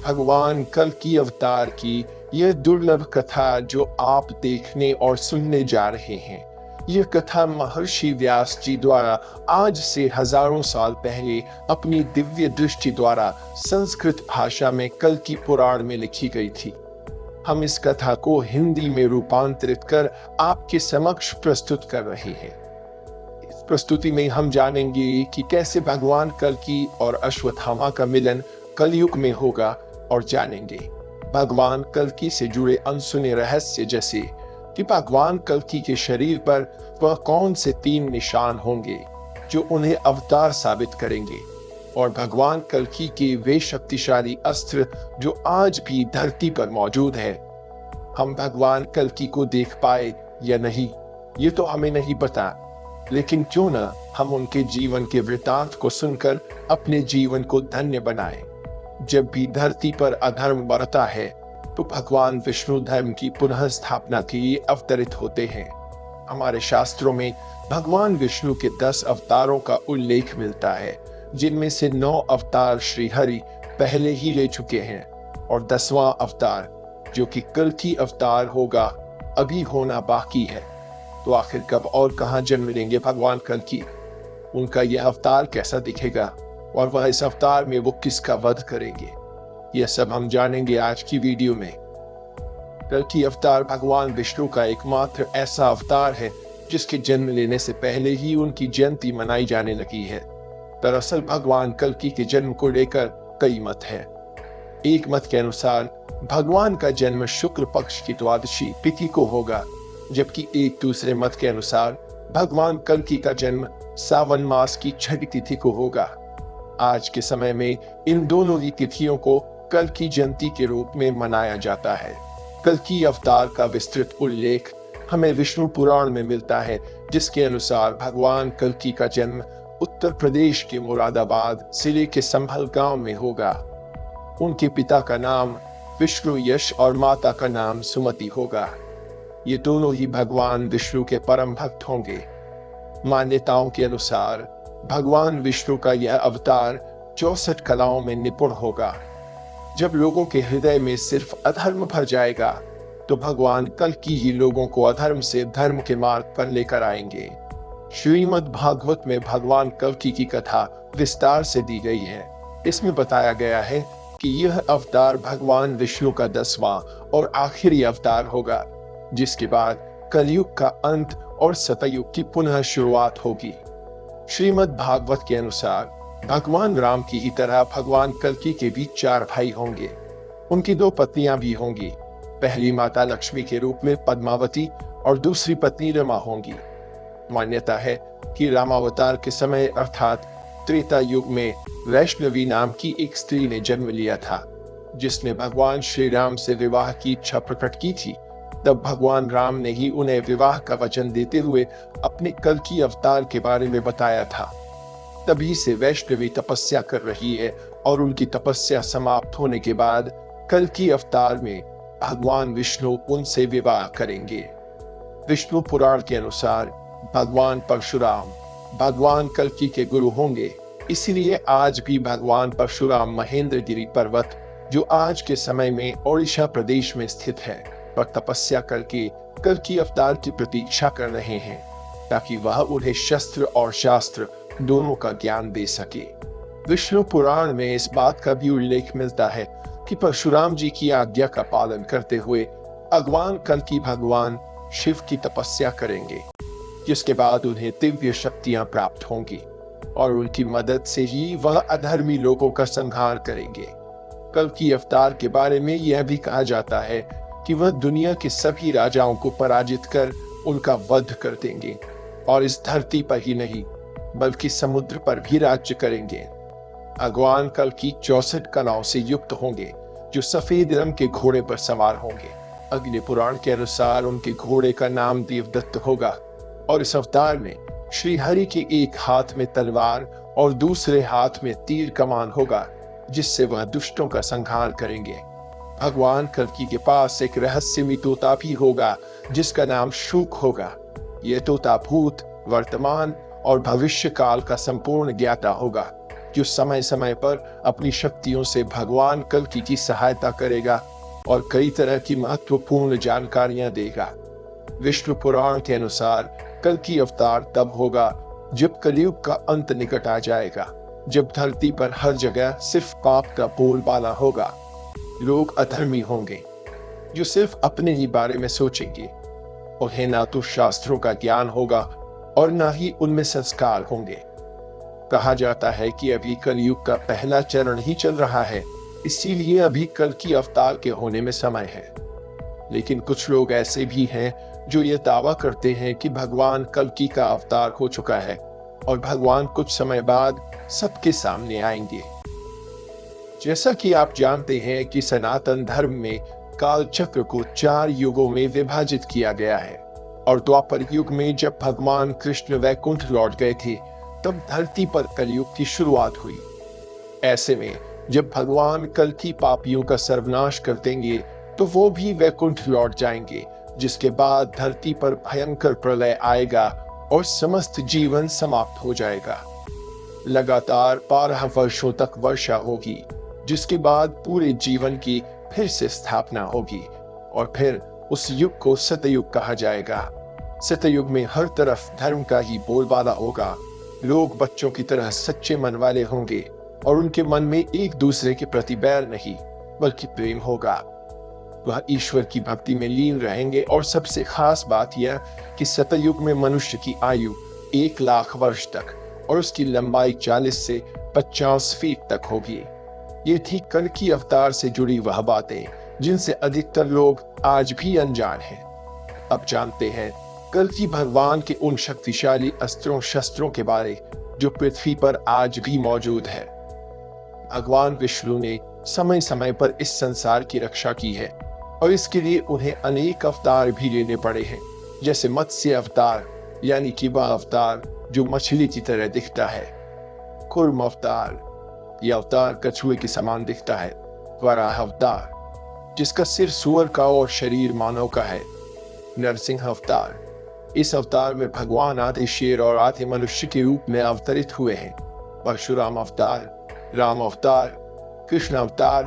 भगवान कल की अवतार की यह दुर्लभ कथा जो आप देखने और सुनने जा रहे हैं, यह कथा महर्षि व्यास जी द्वारा आज से हजारों साल पहले अपनी दिव्य दृष्टि द्वारा संस्कृत भाषा में कल की पुराण में लिखी गई थी। हम इस कथा को हिंदी में रूपांतरित कर आपके समक्ष प्रस्तुत कर रहे हैं। इस प्रस्तुति में हम जानेंगे कि कैसे भगवान कल्कि और अश्वत्थामा का मिलन कलयुग में होगा और जानेंगे भगवान कल्कि से जुड़े अनसुने रहस्य, जैसे कि भगवान कल्कि के शरीर पर वह कौन से 3 निशान होंगे जो उन्हें अवतार साबित करेंगे, और भगवान कल्कि के वे शक्तिशाली अस्त्र जो आज भी धरती पर मौजूद है। हम भगवान कल्कि को देख पाए या नहीं ये तो हमें नहीं पता, लेकिन क्यों न हम उनके जीवन के वृतांत को सुनकर अपने जीवन को धन्य बनाएं। जब भी धरती पर अधर्म बढ़ता है तो भगवान विष्णु धर्म की पुनः स्थापना के लिए अवतरित होते हैं। हमारे शास्त्रों में भगवान विष्णु के 10 अवतारों का उल्लेख मिलता है, जिनमें से 9 अवतार श्री हरि पहले ही ले चुके हैं और 10वां अवतार जो कि कल्कि अवतार होगा अभी होना बाकी है। तो आखिर कब और कहां जन्म लेंगे भगवान कल्कि? उनका यह अवतार कैसा दिखेगा और वह इस अवतार में वो किसका वध करेंगे, यह सब हम जानेंगे आज की वीडियो में। कल्कि अवतार भगवान विष्णु का एकमात्र ऐसा अवतार है जिसके जन्म लेने से पहले ही उनकी जयंती मनाई जाने लगी है। दरअसल भगवान कल्कि के जन्म को लेकर कई मत है। एक मत के अनुसार भगवान का जन्म शुक्ल पक्ष की द्वादशी तिथि को होगा, जबकि एक दूसरे मत के अनुसार भगवान कल्कि का जन्म सावन मास की छठी तिथि को होगा। आज के समय में इन दोनों ही तिथियों को कल्कि जयंती के रूप में मनाया जाता है। कल्कि अवतार का विस्तृत उल्लेख हमें विष्णु पुराण में मिलता है, जिसके अनुसार भगवान कल्कि का जन्म उत्तर प्रदेश के मुरादाबाद जिले के संभल गांव में होगा। उनके पिता का नाम विष्णु यश और माता का नाम सुमति होगा। ये दोनों ही भगवान विष्णु के परम भक्त होंगे। मान्यताओं के अनुसार भगवान विष्णु का यह अवतार 64 कलाओं में निपुण होगा। जब लोगों के हृदय में सिर्फ अधर्म भर जाएगा तो भगवान कल्कि ही लोगों को अधर्म से धर्म के मार्ग पर लेकर आएंगे। श्रीमद् भागवत में भगवान कल्कि की कथा विस्तार से दी गई है। इसमें बताया गया है कि यह अवतार भगवान विष्णु का 10वां और आखिरी अवतार होगा, जिसके बाद कलयुग का अंत और सतयुग की पुनः शुरुआत होगी। श्रीमद् भागवत के अनुसार भगवान राम की ही तरह भगवान कल्कि के भी 4 भाई होंगे। उनकी 2 पत्नियां भी होंगी। पहली माता लक्ष्मी के रूप में पद्मावती और दूसरी पत्नी रमा होंगी। मान्यता है कि रामावतार के समय अर्थात त्रेता युग में वैष्णवी नाम की एक स्त्री ने जन्म लिया था, जिसने भगवान श्री राम से विवाह की इच्छा प्रकट की थी। तब भगवान राम ने ही उन्हें विवाह का वचन देते हुए अपने कल्कि अवतार के बारे में बताया था। तभी से वैष्णवी तपस्या कर रही है और उनकी तपस्या समाप्त होने के बाद कल्कि अवतार में भगवान विष्णु उनसे विवाह करेंगे। विष्णु पुराण के अनुसार भगवान परशुराम भगवान कल्कि के गुरु होंगे। इसीलिए आज भी भगवान परशुराम महेंद्रगिरी पर्वत, जो आज के समय में ओडिशा प्रदेश में स्थित है, पर तपस्या करके कल्कि अवतार की प्रतीक्षा कर रहे हैं, ताकि वह उन्हें शस्त्र और शास्त्र दोनों का ज्ञान दे सके। विष्णु पुराण में इस बात का भी उल्लेख मिलता है कि परशुराम जी की आज्ञा का पालन करते हुए भगवान कल्कि भगवान शिव की तपस्या करेंगे, जिसके बाद उन्हें दिव्य शक्तियां प्राप्त होंगी और उनकी मदद से ही वह अधर्मी लोगों का संहार करेंगे। कल्कि अवतार के बारे में यह भी कहा जाता है कि वह दुनिया के सभी राजाओं को पराजित कर उनका वध कर देंगे और इस धरती पर ही नहीं बल्कि समुद्र पर भी राज्य करेंगे। भगवान कल्कि 64 कलाओं से युक्त होंगे, जो सफेद रंग के घोड़े पर सवार होंगे। अग्नि पुराण के अनुसार उनके घोड़े का नाम देवदत्त होगा और इस अवतार में श्री हरि के एक हाथ में तलवार और दूसरे हाथ में तीर कमान होगा, जिससे वह दुष्टों का संहार करेंगे। भगवान कल्कि के पास एक रहस्यमयी तोता भी होगा, जिसका नाम शूक होगा। यह तोता भूत, वर्तमान और भविष्य काल का संपूर्ण ज्ञाता होगा। जो समय समय पर अपनी शक्तियों से भगवान कल्कि की सहायता करेगा और कई तरह की महत्वपूर्ण जानकारियां देगा। विष्णु पुराण के अनुसार कल्कि अवतार तब होगा जब कलयुग का अंत निकट आ जाएगा, जब धरती पर हर जगह सिर्फ पाप का बोलबाला होगा। लोग अधर्मी होंगे जो सिर्फ अपने ही बारे में सोचेंगे। उन्हें ना तो शास्त्रों का ज्ञान होगा और ना ही उनमें संस्कार होंगे। कहा जाता है कि अभी कलयुग का पहला चरण ही चल रहा है, इसीलिए अभी कल्कि अवतार के होने में समय है। लेकिन कुछ लोग ऐसे भी हैं जो ये दावा करते हैं कि भगवान कल्कि का अवतार हो चुका है और भगवान कुछ समय बाद सबके सामने आएंगे। जैसा कि आप जानते हैं कि सनातन धर्म में काल चक्र को 4 युगों में विभाजित किया गया है और द्वापर युग में जब भगवान कृष्ण वैकुंठ लौट गए थे, तब धरती पर कलयुग की शुरुआत हुई। ऐसे में जब भगवान कल्कि पापियों का सर्वनाश कर देंगे तो वो भी वैकुंठ लौट जाएंगे, जिसके बाद धरती पर भयंकर प्रलय आएगा और समस्त जीवन समाप्त हो जाएगा। लगातार 12 वर्षों तक वर्षा होगी, जिसके बाद पूरे जीवन की फिर से स्थापना होगी और फिर उस युग को सतयुग कहा जाएगा। सतयुग में हर तरफ धर्म का ही बोलबाला होगा। लोग बच्चों की तरह सच्चे मन वाले होंगे और उनके मन में एक दूसरे के प्रति बैर नहीं बल्कि प्रेम होगा। वह ईश्वर की भक्ति में लीन रहेंगे और सबसे खास बात यह कि सतयुग में मनुष्य की आयु 1 लाख वर्ष तक और उसकी लंबाई 40 से 50 फीट तक होगी। ये थी कल्कि अवतार से जुड़ी वह बातें जिनसे अधिकतर लोग आज भी अनजान हैं। अब जानते हैं कल्कि भगवान के उन शक्तिशाली अस्त्रों शस्त्रों के बारे जो पृथ्वी पर आज भी मौजूद है। भगवान विष्णु ने समय समय पर इस संसार की रक्षा की है और इसके लिए उन्हें अनेक अवतार भी लेने पड़े हैं, जैसे मत्स्य अवतार यानी कि वह अवतार जो मछली की तरह दिखता है, कूर्म अवतार यह अवतार कछुए के समान दिखता है, वराह अवतार जिसका सिर सूअर का और शरीर मानव का है, नरसिंह अवतार इस अवतार में भगवान आधे शेर और आधे मनुष्य के रूप में अवतरित हुए हैं, परशुराम अवतार, राम अवतार, कृष्ण अवतार,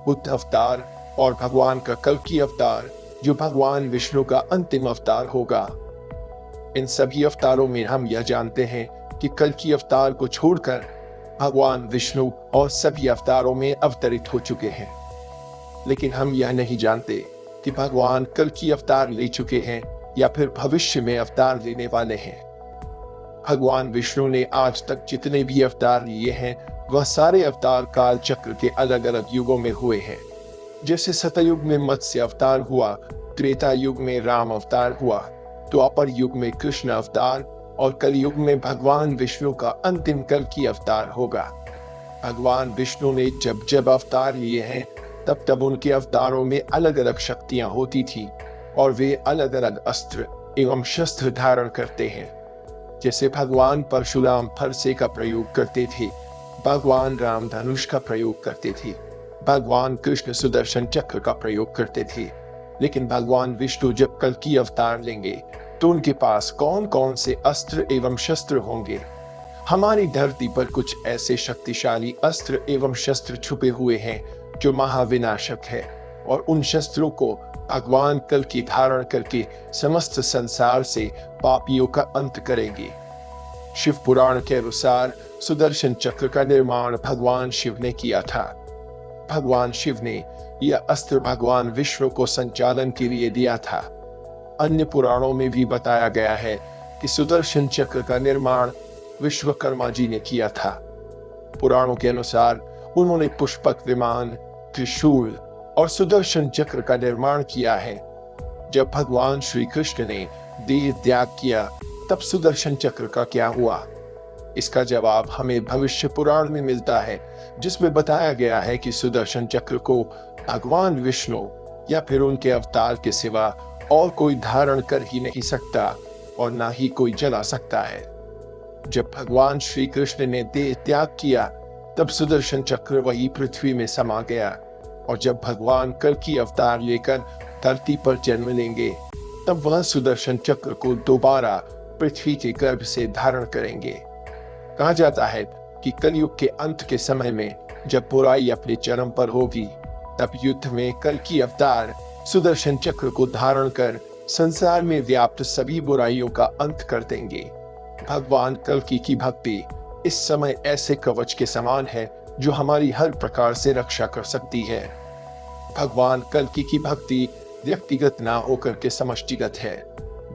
बुद्ध अवतार और भगवान का कल्कि अवतार जो भगवान विष्णु का अंतिम अवतार होगा। इन सभी अवतारों में हम यह जानते हैं कि कल्कि अवतार को छोड़कर भगवान विष्णु और सभी अवतारों में अवतरित हो चुके हैं। लेकिन हम यह नहीं जानते कि भगवान कल्कि अवतार ले चुके हैं या फिर भविष्य में अवतार लेने वाले हैं। भगवान विष्णु ने आज तक जितने भी अवतार लिए हैं वह सारे अवतार काल चक्र के अलग अलग युगों में हुए हैं। जैसे सतयुग में मत्स्य अवतार हुआ, त्रेता युग में राम अवतार हुआ, द्वापर युग में कृष्ण अवतार और कलयुग में भगवान विष्णु का अंतिम कल्कि अवतार होगा। भगवान विष्णु ने जब जब अवतार लिए हैं तब तब उनके अवतारों में अलग अलग शक्तियां होती थी और वे अलग अलग अस्त्र एवं शस्त्र धारण करते हैं। जैसे भगवान परशुराम फरसे का प्रयोग करते थे, भगवान राम धनुष का प्रयोग करते थे, भगवान कृष्ण सुदर्शन चक्र का प्रयोग करते थे। लेकिन भगवान विष्णु जब कल्कि अवतार लेंगे तो उनके पास कौन कौन से अस्त्र एवं शस्त्र होंगे? हमारी धरती पर कुछ ऐसे शक्तिशाली अस्त्र एवं शस्त्र छुपे हुए हैं जो महाविनाशक है और उन शस्त्रों को भगवान कल्कि धारण करके समस्त संसार से पापियों का अंत करेंगे। शिव पुराण के अनुसार सुदर्शन चक्र का निर्माण भगवान शिव ने किया था। भगवान शिव ने यह अस्त्र भगवान विष्णु को संचालन के लिए दिया था। अन्य पुराणों में भी बताया गया है कि सुदर्शन चक्र का निर्माण विश्वकर्मा जी ने किया था। पुराणों के अनुसार उन्होंने पुष्पक विमान, त्रिशूल और सुदर्शन चक्र का निर्माण किया है। जब भगवान श्री कृष्ण ने देह त्याग किया तब सुदर्शन चक्र का क्या हुआ? इसका जवाब हमें भविष्य पुराण में मिलता है, जिसमें बताया गया है कि सुदर्शन चक्र को भगवान विष्णु या फिर उनके अवतार के सिवा और कोई धारण कर ही नहीं सकता और ना ही कोई जला सकता है। जब भगवान श्री कृष्ण ने देह त्याग किया तब सुदर्शन चक्र वही पृथ्वी में समा गया और जब भगवान कल्कि अवतार लेकर धरती पर जन्म लेंगे तब वह सुदर्शन चक्र को दोबारा पृथ्वी के गर्भ से धारण करेंगे। कहा जाता है कि कलयुग के अंत के समय में जब बुराई अपने चरम पर होगी, तब युद्ध में कल्कि अवतार सुदर्शन चक्र को धारण कर संसार में व्याप्त सभी बुराइयों का अंत कर देंगे। भगवान कल्कि की भक्ति इस समय ऐसे कवच के समान है जो हमारी हर प्रकार से रक्षा कर सकती है। भगवान कल्कि की भक्ति व्यक्तिगत ना होकर के समष्टिगत है।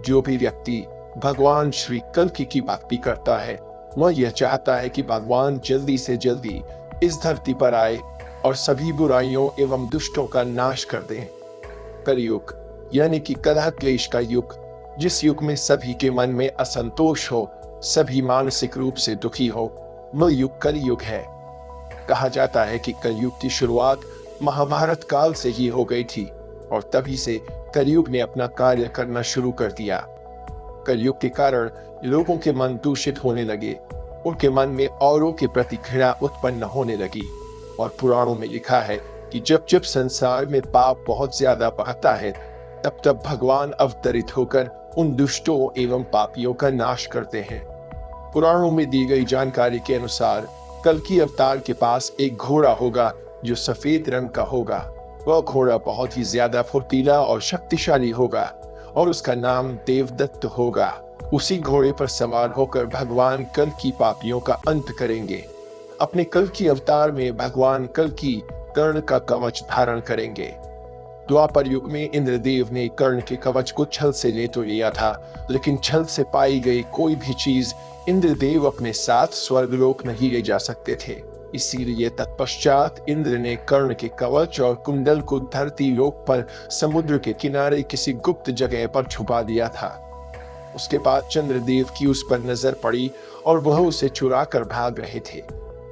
जो भी व्यक्ति भगवान श्री कल्कि की भक्ति करता है, वह यह चाहता है कि भगवान जल्दी से जल्दी इस धरती पर आए और सभी बुराइयों एवं दुष्टों का नाश कर दें। कलयुग यानी कि कलह क्लेश का युग, जिस युग में सभी के मन में असंतोष हो, सभी मानसिक रूप से दुखी हो, वह युग कलयुग है। कहा जाता है कि कलयुग की शुरुआत महाभारत काल से ही हो गई थी और तभी से कलयुग ने अपना कार्य करना शुरू कर दिया। कलयुग के कारण लोगों के मन दूषित होने लगे, उनके मन में औरों के प्रति घृणा उत्पन्न होने लगी और पुराणों में लिखा है कि जब जब संसार में पाप बहुत ज्यादा बढ़ता है, तब तब भगवान अवतरित होकर उन दुष्टों एवं पापियों का नाश करते हैं। पुराणों में दी गई जानकारी के अनुसार कल्कि अवतार के पास एक घोड़ा होगा जो सफेद रंग का होगा। वह घोड़ा बहुत ही ज्यादा फुर्तीला और शक्तिशाली होगा और उसका नाम देवदत्त होगा। उसी घोड़े पर सवार होकर भगवान कल्कि पापियों का अंत करेंगे। अपने कल्कि अवतार में भगवान कल्कि कर्ण का कवच धारण करेंगे। द्वापर युग में इंद्रदेव ने कर्ण के कवच को छल से ले तो लिया था, लेकिन छल से पाई गई कोई भी चीज इंद्रदेव अपने साथ स्वर्गलोक नहीं ले जा सकते थे। इसीलिए तत्पश्चात इंद्र ने कर्ण के कवच और कुंडल को धरती लोक पर समुद्र के किनारे किसी गुप्त जगह पर छुपा दिया था। उसके बाद चंद्रदेव की उस पर नजर पड़ी और वह उसे चुरा कर भाग रहे थे।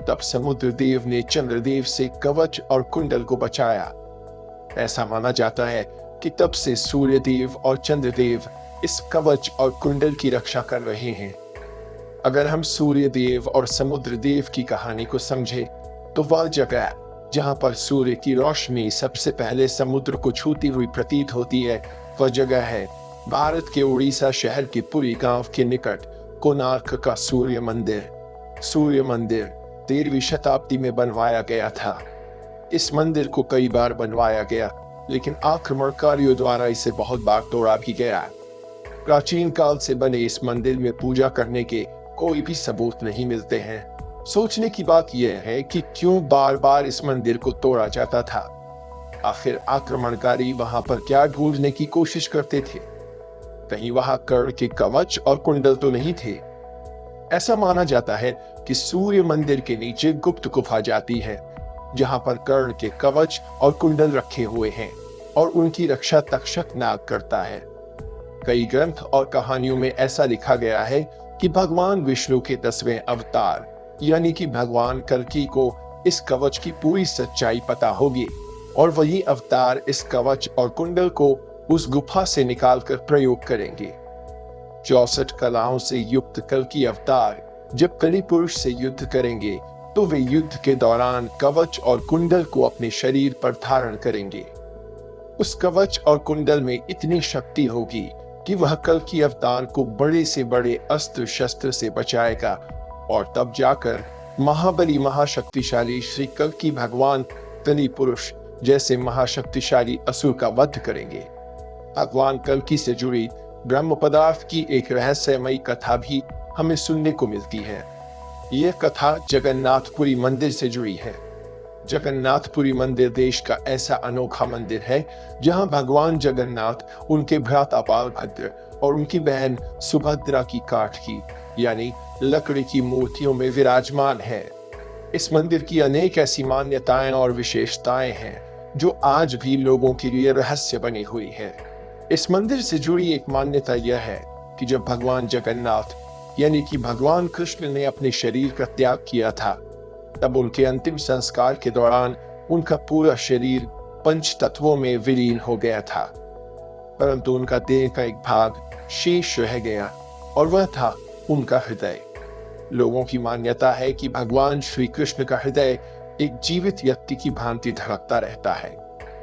तब समुद्र देव ने चंद्रदेव से कवच और कुंडल को बचाया। ऐसा माना जाता है कि तब से सूर्यदेव और चंद्रदेव इस कवच और कुंडल की रक्षा कर रहे हैं। अगर हम सूर्यदेव और समुद्र देव की कहानी को समझे, तो वह जगह जहां पर सूर्य की रोशनी सबसे पहले समुद्र को छूती हुई प्रतीत होती है, वह जगह है भारत के उड़ीसा शहर के पुरी गांव के निकट कोणार्क का सूर्य मंदिर। सूर्य मंदिर 13वीं शताब्दी में बनवाया गया था। इस मंदिर को कई बार बनवाया गया, लेकिन आक्रमणकारियों द्वारा इसे बहुत बार तोड़ा भी गया। प्राचीन काल से बने इस मंदिर में पूजा करने के कोई भी सबूत नहीं मिलते हैं। सोचने की बात यह है कि क्यों बार बार इस मंदिर को तोड़ा जाता था। आखिर आक्रमणकारी वहां पर क्या ढूंढने की कोशिश करते थे? कहीं वहां कर्ण के कवच और कुंडल तो नहीं थे। ऐसा माना जाता है कि सूर्य मंदिर के नीचे गुप्त गुफा जाती है, जहां पर कर्ण के कवच और कुंडल रखे हुए हैं और उनकी रक्षा तक्षक नाग करता है। कई ग्रंथ और कहानियों में ऐसा लिखा गया है कि भगवान विष्णु के 10वें अवतार यानी कि भगवान कल्कि को इस कवच की पूरी सच्चाई पता होगी और वही अवतार इस कवच और कुंडल को उस गुफा से निकालकर प्रयोग करेंगे। 64 कलाओं से युक्त कल्कि अवतार जब कली पुरुष से युद्ध करेंगे, तो वे युद्ध के दौरान कवच और कुंडल को अपने शरीर पर धारण करेंगे। उस कवच और कुंडल में इतनी शक्ति होगी कि वह कल्कि अवतार को बड़े से बड़े अस्त्र शस्त्र से बचाएगा और तब जाकर महाबली महाशक्तिशाली श्री कल्कि भगवान कली पुरुष जैसे महाशक्तिशाली असुर का वध करेंगे। भगवान कल्कि से जुड़ी ब्रह्म पदार्थ की एक रहस्यमयी कथा भी हमें सुनने को मिलती है। यह कथा जगन्नाथपुरी मंदिर से जुड़ी है। जगन्नाथपुरी मंदिर देश का ऐसा अनोखा मंदिर है जहां भगवान जगन्नाथ उनके भ्राता बलभद्र और उनकी बहन सुभद्रा की काठ की यानी लकड़ी की मूर्तियों में विराजमान है। इस मंदिर की अनेक ऐसी मान्यताएं और विशेषताएं हैं जो आज भी लोगों के लिए रहस्य बनी हुई है। इस मंदिर से जुड़ी एक मान्यता यह है कि जब भगवान जगन्नाथ यानी कि भगवान कृष्ण ने अपने शरीर का त्याग किया था, तब उनके अंतिम संस्कार के दौरान उनका पूरा शरीर पंच तत्वों में विलीन हो गया था, परंतु उनका देह का एक भाग शेष रह गया और वह था उनका हृदय। लोगों की मान्यता है कि भगवान श्री कृष्ण का हृदय एक जीवित व्यक्ति की भांति धड़कता रहता है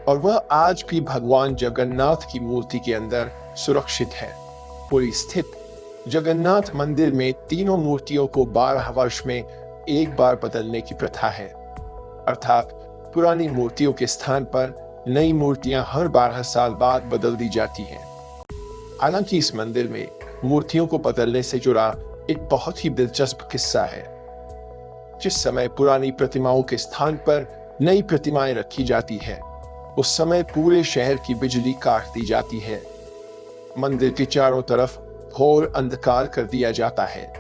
और वह आज भी भगवान जगन्नाथ की मूर्ति के अंदर सुरक्षित है। पुरी स्थित जगन्नाथ मंदिर में तीनों मूर्तियों को 12 वर्ष में एक बार बदलने की प्रथा है, अर्थात पुरानी मूर्तियों के स्थान पर नई मूर्तियां हर 12 साल बाद बदल दी जाती हैं। हालांकि इस मंदिर में मूर्तियों को बदलने से जुड़ा एक बहुत ही दिलचस्प किस्सा है। जिस समय पुरानी प्रतिमाओं के स्थान पर नई प्रतिमाएं रखी जाती है, उस समय पूरे शहर की बिजली काट दी जाती है। मंदिर के चारों तरफ घोर अंधकार कर दिया जाता है,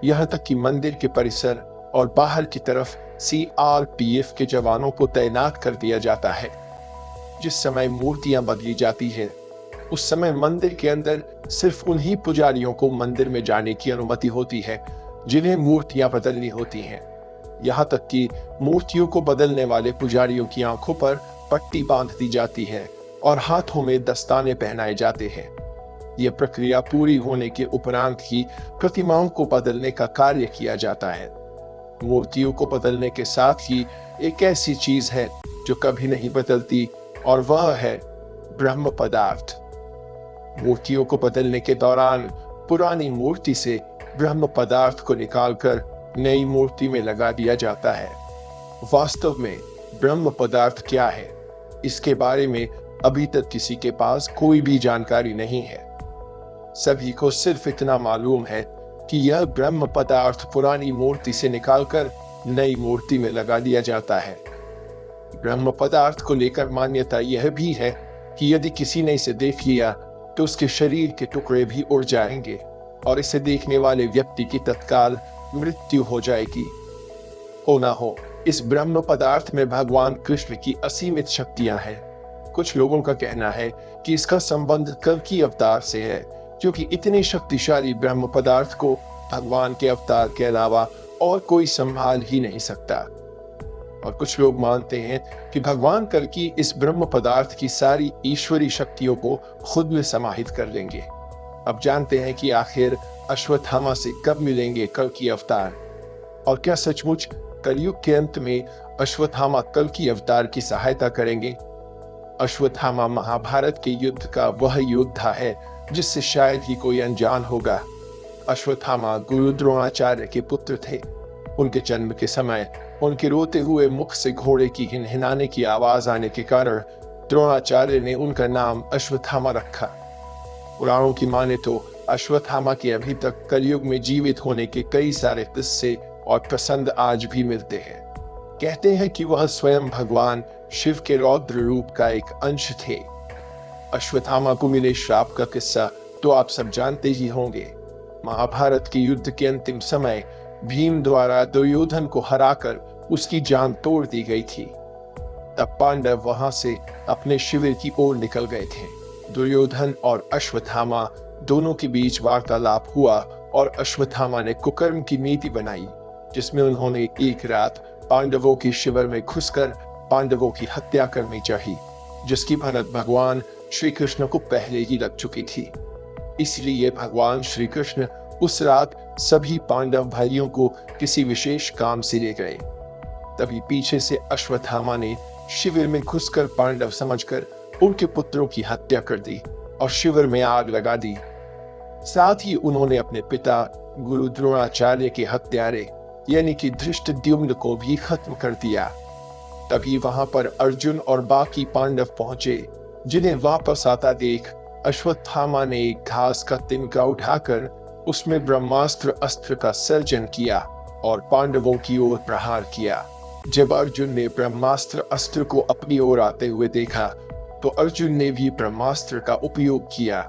यहाँ तक कि मंदिर के परिसर और बाहर की तरफ CRPF के जवानों को तैनात कर दिया जाता है। जिस समय मूर्तियां बदली जाती है, उस समय मंदिर के अंदर सिर्फ उन्हीं पुजारियों को मंदिर में जाने की अनुमति होती है जिन्हें मूर्तियां बदलनी होती हैं। यहाँ तक कि मूर्तियों को बदलने वाले पुजारियों की आंखों पर पट्टी बांध दी जाती है और हाथों में दस्ताने पहनाए जाते हैं। यह प्रक्रिया पूरी होने के उपरांत ही प्रतिमाओं को बदलने का कार्य किया जाता है। मूर्तियों को बदलने के साथ ही एक ऐसी चीज है जो कभी नहीं बदलती, और वह है ब्रह्म पदार्थ। मूर्तियों को बदलने के दौरान पुरानी मूर्ति से ब्रह्म पदार्थ को निकालकर नई मूर्ति में लगा दिया जाता है। वास्तव में ब्रह्म पदार्थ क्या है, इसके बारे में अभी तक किसी के पास कोई भी जानकारी नहीं है। सभी को सिर्फ इतना मालूम है कि यह ब्रह्म पदार्थ पुरानी मूर्ति से निकालकर नई मूर्ति में लगा दिया जाता है। ब्रह्म पदार्थ को लेकर मान्यता यह भी है कि यदि किसी ने इसे देख लिया तो उसके शरीर के टुकड़े भी उड़ जाएंगे और इसे देखने वाले व्यक्ति की तत्काल मृत्यु हो जाएगी। हो ना हो, इस ब्रह्म पदार्थ में भगवान कृष्ण की असीमित शक्तियां हैं। कुछ लोगों का कहना है कि इसका संबंध कल्कि अवतार से है, क्योंकि इतने शक्तिशाली ब्रह्म पदार्थ को भगवान के अवतार के अलावा और कोई संभाल ही नहीं सकता। और कुछ लोग मानते हैं कि भगवान कल्कि इस ब्रह्म पदार्थ की सारी ईश्वरी शक्तियों को खुद में समाहित कर लेंगे। अब जानते हैं कि आखिर अश्वत्थामा से कब मिलेंगे कल्कि अवतार, और क्या सचमुच कलयुग के अंत में अश्वत्थामा कल्कि अवतार की सहायता करेंगे। अश्वत्थामा महाभारत के युद्ध का वह योद्धा है जिससे शायद ही कोई अनजान होगा। अश्वत्थामा गुरु द्रोणाचार्य के पुत्र थे। उनके जन्म के समय उनके रोते हुए मुख से घोड़े की हिनहिनाने की आवाज आने के कारण द्रोणाचार्य ने उनका नाम अश्वत्थामा रखा। पुराणों की माने तो अश्वत्थामा के अभी तक कलयुग में जीवित होने के कई सारे किस्से और प्रसंग आज भी मिलते हैं। कहते हैं कि वह स्वयं भगवान शिव के रौद्र रूप का एक अंश थे। अश्वत्थामा को मिले श्राप का किस्सा तो आप सब जानते ही होंगे। महाभारत के युद्ध के अंतिम समय भीम द्वारा दुर्योधन को हराकर उसकी जान तोड़ दी गई थी। तब पांडव वहां से अपने शिविर की ओर निकल गए थे। दुर्योधन और अश्वत्थामा दोनों के बीच वार्तालाप हुआ और अश्वत्थामा ने कुकर्म की नीति बनाई, जिसमें उन्होंने एक रात पांडवों के शिविर में घुसकर पांडवों की हत्या करनी चाहिए, जिसकी भनक भगवान श्री कृष्ण को पहले ही लग चुकी थी। इसलिए भगवान श्री कृष्ण उस रात सभी पांडव भाइयों को किसी विशेष काम से ले गए। तभी पीछे से अश्वत्थामा ने शिविर में घुसकर पांडव समझकर उनके पुत्रों की हत्या कर दी और शिविर में आग लगा दी। साथ ही उन्होंने अपने पिता गुरु द्रोणाचार्य के हत्यारे यानी कि धृष्टद्युम्न को भी खत्म कर दिया। तभी वहां पर अर्जुन और बाकी पांडव पहुंचे, जिन्हें वापस आता देख अश्वत्थामा ने एक घास का तिनका उठाकर उसमें ब्रह्मास्त्र अस्त्र का सर्जन किया और पांडवों की ओर प्रहार किया। जब अर्जुन ने ब्रह्मास्त्र अस्त्र को अपनी ओर आते हुए देखा तो अर्जुन ने भी ब्रह्मास्त्र का उपयोग किया।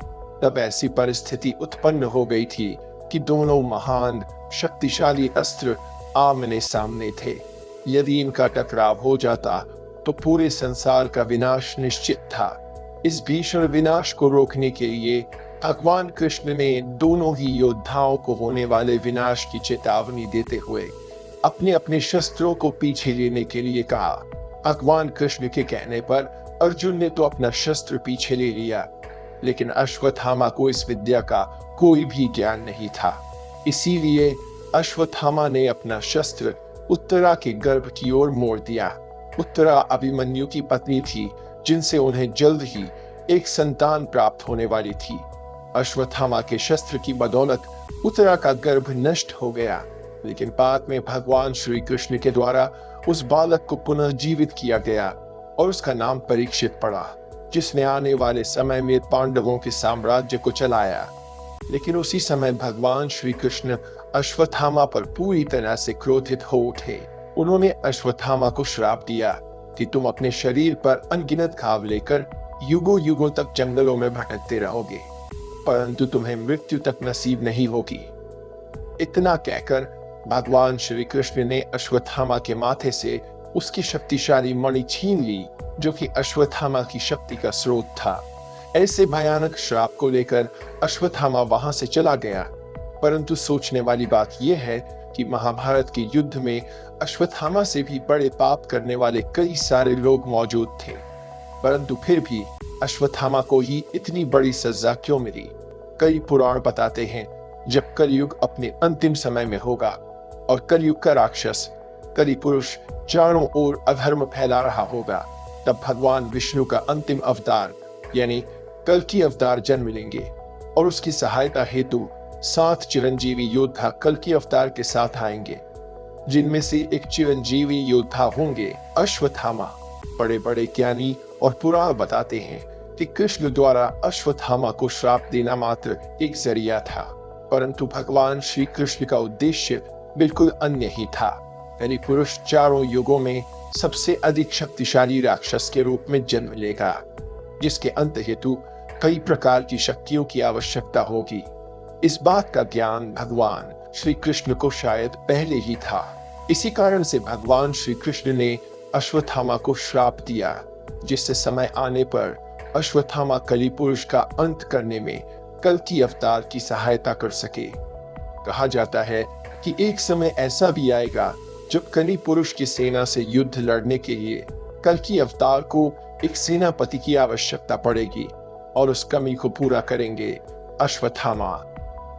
तब ऐसी परिस्थिति उत्पन्न हो गई थी कि दोनों महान शक्तिशाली अस्त्र आमने सामने थे। यदि इनका टकराव हो जाता तो पूरे संसार का विनाश निश्चित था। इस भीषण विनाश को रोकने के लिए भगवान कृष्ण ने दोनों ही योद्धाओं को होने वाले विनाश की चेतावनी देते हुए अपने अपने शस्त्रों को पीछे लेने के लिए कहा। भगवान कृष्ण के कहने पर अर्जुन ने तो अपना शस्त्र पीछे ले लिया, लेकिन अश्वत्थामा को इस विद्या का कोई भी ज्ञान नहीं था। इसीलिए अश्वत्थामा ने अपना शस्त्र उत्तरा के गर्भ की ओर मोड़ दिया। उत्तरा अभिमन्यु की पत्नी थी, जिनसे उन्हें जल्द ही एक संतान प्राप्त होने वाली थी। अश्वत्थामा के शस्त्र की बदौलत उत्तरा का गर्भ नष्ट हो गया। लेकिन बाद में भगवान श्री कृष्ण के द्वारा उस बालक को पुनः जीवित किया गया और उसका नाम परीक्षित पड़ा, जिसने आने वाले समय में पांडवों के साम्राज्य को चलाया। लेकिन उसी समय भगवान श्री कृष्ण अश्वत्थामा पर पूरी तरह से क्रोधित हो उठे। उन्होंने अश्वत्थामा को श्राप दिया कि तुम अपने शरीर पर अनगिनत घाव लेकर युगों युगों तक जंगलों में भटकते रहोगे, परंतु तुम्हें मृत्यु तक नसीब नहीं होगी। इतना कहकर भगवान श्री कृष्ण ने अश्वत्थामा के माथे से उसकी शक्तिशाली मणि छीन ली, जो कि अश्वत्थामा की शक्ति का स्रोत था। ऐसे भयानक श्राप को लेकर अश्वत्थामा वहां से चला गया। परंतु सोचने वाली बात यह है कि महाभारत के युद्ध में अश्वत्थामा से भी बड़े पाप करने वाले कई सारे लोग मौजूद थे, परंतु फिर भी अश्वत्थामा को ही इतनी बड़ी सजा क्यों मिली? कई पुराण बताते हैं जब कलयुग अपने अंतिम समय में होगा और कलयुग का राक्षस कली पुरुष चारों ओर अधर्म फैला रहा होगा, तब भगवान विष्णु का अंतिम अवतार यानी कल्कि अवतार जन्म लेंगे और उसकी सहायता हेतु 7 चिरंजीवी योद्धा कल्कि अवतार के साथ आएंगे, जिनमें से एक चिरंजीवी योद्धा होंगे अश्वत्थामा। बड़े बड़े ज्ञानी और पुराण बताते हैं कि कृष्ण द्वारा अश्वत्थामा को श्राप देना मात्र एक जरिया था, परंतु भगवान श्री कृष्ण का उद्देश्य बिल्कुल अन्य ही था। यानी पुरुष चारों युगों में सबसे अधिक शक्तिशाली राक्षस के रूप में जन्म लेगा, जिसके अंत हेतु कई प्रकार की शक्तियों की आवश्यकता होगी। इस बात का ज्ञान भगवान श्री कृष्ण को शायद पहले ही था। इसी कारण से भगवान श्री कृष्ण ने अश्वत्थामा को श्राप दिया, जिससे समय आने पर अश्वत्थामा कली पुरुष का अंत करने में कल्कि अवतार की सहायता कर सके। कहा जाता है कि एक समय ऐसा भी आएगा जब कली पुरुष की सेना से युद्ध लड़ने के लिए कल्कि अवतार को एक सेनापति की आवश्यकता पड़ेगी और उस कमी को पूरा करेंगे अश्वत्थामा।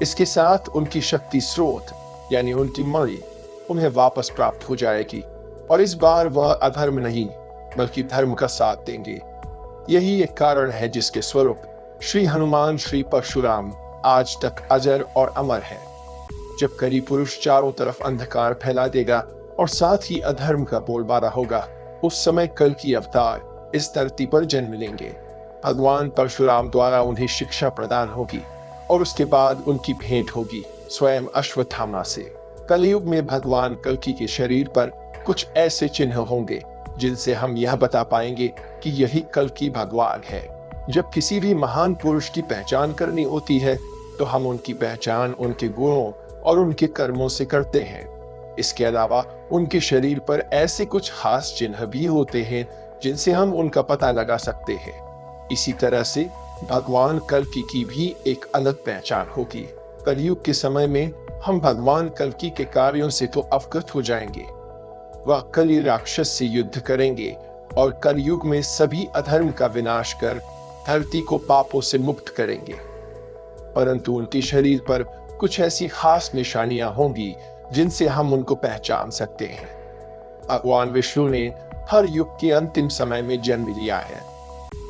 इसके साथ उनकी शक्ति स्रोत यानी उनकी मणि उन्हें वापस प्राप्त हो जाएगी और इस बार वह अधर्म नहीं बल्कि धर्म का साथ देंगे। यही एक कारण है जिसके स्वरूप श्री हनुमान श्री परशुराम आज तक अजर और अमर है। जब कली पुरुष चारों तरफ अंधकार फैला देगा और साथ ही अधर्म का बोलबाला होगा, उस समय कल्कि अवतार इस धरती पर जन्म लेंगे। भगवान परशुराम द्वारा उन्हें शिक्षा प्रदान होगी और उसके बाद उनकी भेंट होगी स्वयं अश्वत्थामा से। कलयुग में भगवान कल्कि के शरीर पर कुछ ऐसे चिन्ह होंगे जिनसे हम यह बता पाएंगे कि यही कल्कि भगवान है। जब किसी भी महान पुरुष की पहचान करनी होती है तो हम उनकी पहचान उनके गुणों और उनके कर्मों से करते हैं। इसके अलावा उनके शरीर पर ऐसे कुछ खास चिन्ह भी होते हैं जिनसे हम उनका पता लगा सकते हैं। इसी तरह से भगवान कल्कि की भी एक अलग पहचान होगी। कलयुग के समय में हम भगवान कल्कि के कार्यों से तो अवगत हो जाएंगे। वह कली राक्षस से युद्ध करेंगे और कलयुग में सभी अधर्म का विनाश कर धरती को पापों से मुक्त करेंगे, परंतु उनके शरीर पर कुछ ऐसी खास निशानियां होंगी जिनसे हम उनको पहचान सकते हैं। भगवान विष्णु ने हर युग के अंतिम समय में जन्म लिया है।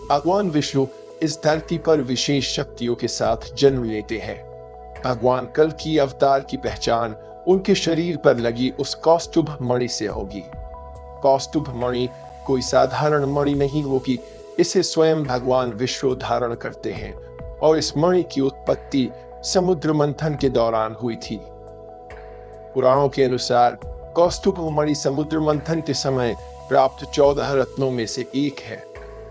भगवान विष्णु इस धरती पर विशेष शक्तियों के साथ जन्म लेते हैं। भगवान कल्कि अवतार की पहचान उनके शरीर पर लगी उस कौस्तुभ मणि से होगी। कौस्तुभ मणि कोई साधारण मणि नहीं होगी, इसे स्वयं भगवान विष्णु धारण करते हैं और इस मणि की उत्पत्ति समुद्र मंथन के दौरान हुई थी। पुराणों के अनुसार कौस्तुभ मणि समुद्र मंथन के समय प्राप्त 14 रत्नों में से एक है।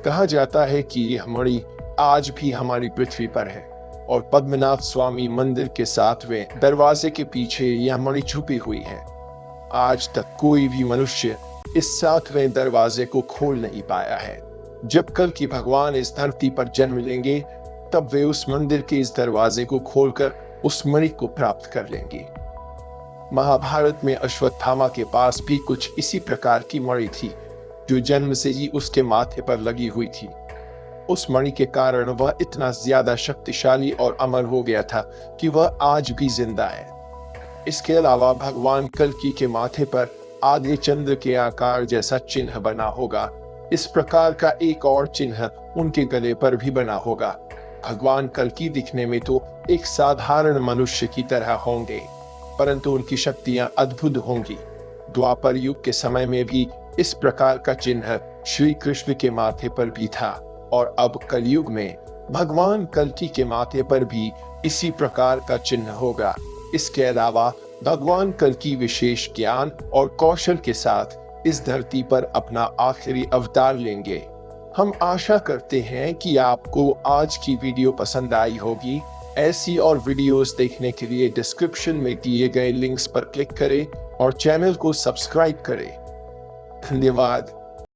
कहा जाता है कि यह मणि आज भी हमारी पृथ्वी पर है और पद्मनाभ स्वामी मंदिर के 7वें दरवाजे के पीछे यह मणि छुपी हुई है। आज तक कोई भी मनुष्य इस 7वें दरवाजे को खोल नहीं पाया है। जब कल्कि भगवान इस धरती पर जन्म लेंगे तब वे उस मंदिर के इस दरवाजे को खोलकर उस मणि को प्राप्त कर लेंगे। महाभारत में अश्वत्थामा के पास भी कुछ इसी प्रकार की मणि थी जो जन्म से ही उसके माथे पर लगी हुई थी। उस मणि के कारण वह इतना ज्यादा शक्तिशाली और अमर हो गया था कि वह आज भी जिंदा है। इसके अलावा भगवान कल्कि के माथे पर आधे चंद्र के आकार जैसा चिन्ह बना होगा। इस प्रकार का एक और चिन्ह उनके गले पर भी बना होगा। भगवान कल्कि दिखने में तो एक साधारण मनुष्य की तरह होंगे, परंतु उनकी शक्तियां अद्भुत होंगी। द्वापर युग के समय में भी इस प्रकार का चिन्ह श्री कृष्ण के माथे पर भी था और अब कलयुग में भगवान कल्कि के माथे पर भी इसी प्रकार का चिन्ह होगा। इसके अलावा भगवान कल्कि विशेष ज्ञान और कौशल के साथ इस धरती पर अपना आखिरी अवतार लेंगे। हम आशा करते हैं कि आपको आज की वीडियो पसंद आई होगी। ऐसी और वीडियोस देखने के लिए डिस्क्रिप्शन में दिए गए लिंक्स पर क्लिक करें और चैनल को सब्सक्राइब करें। धन्यवाद।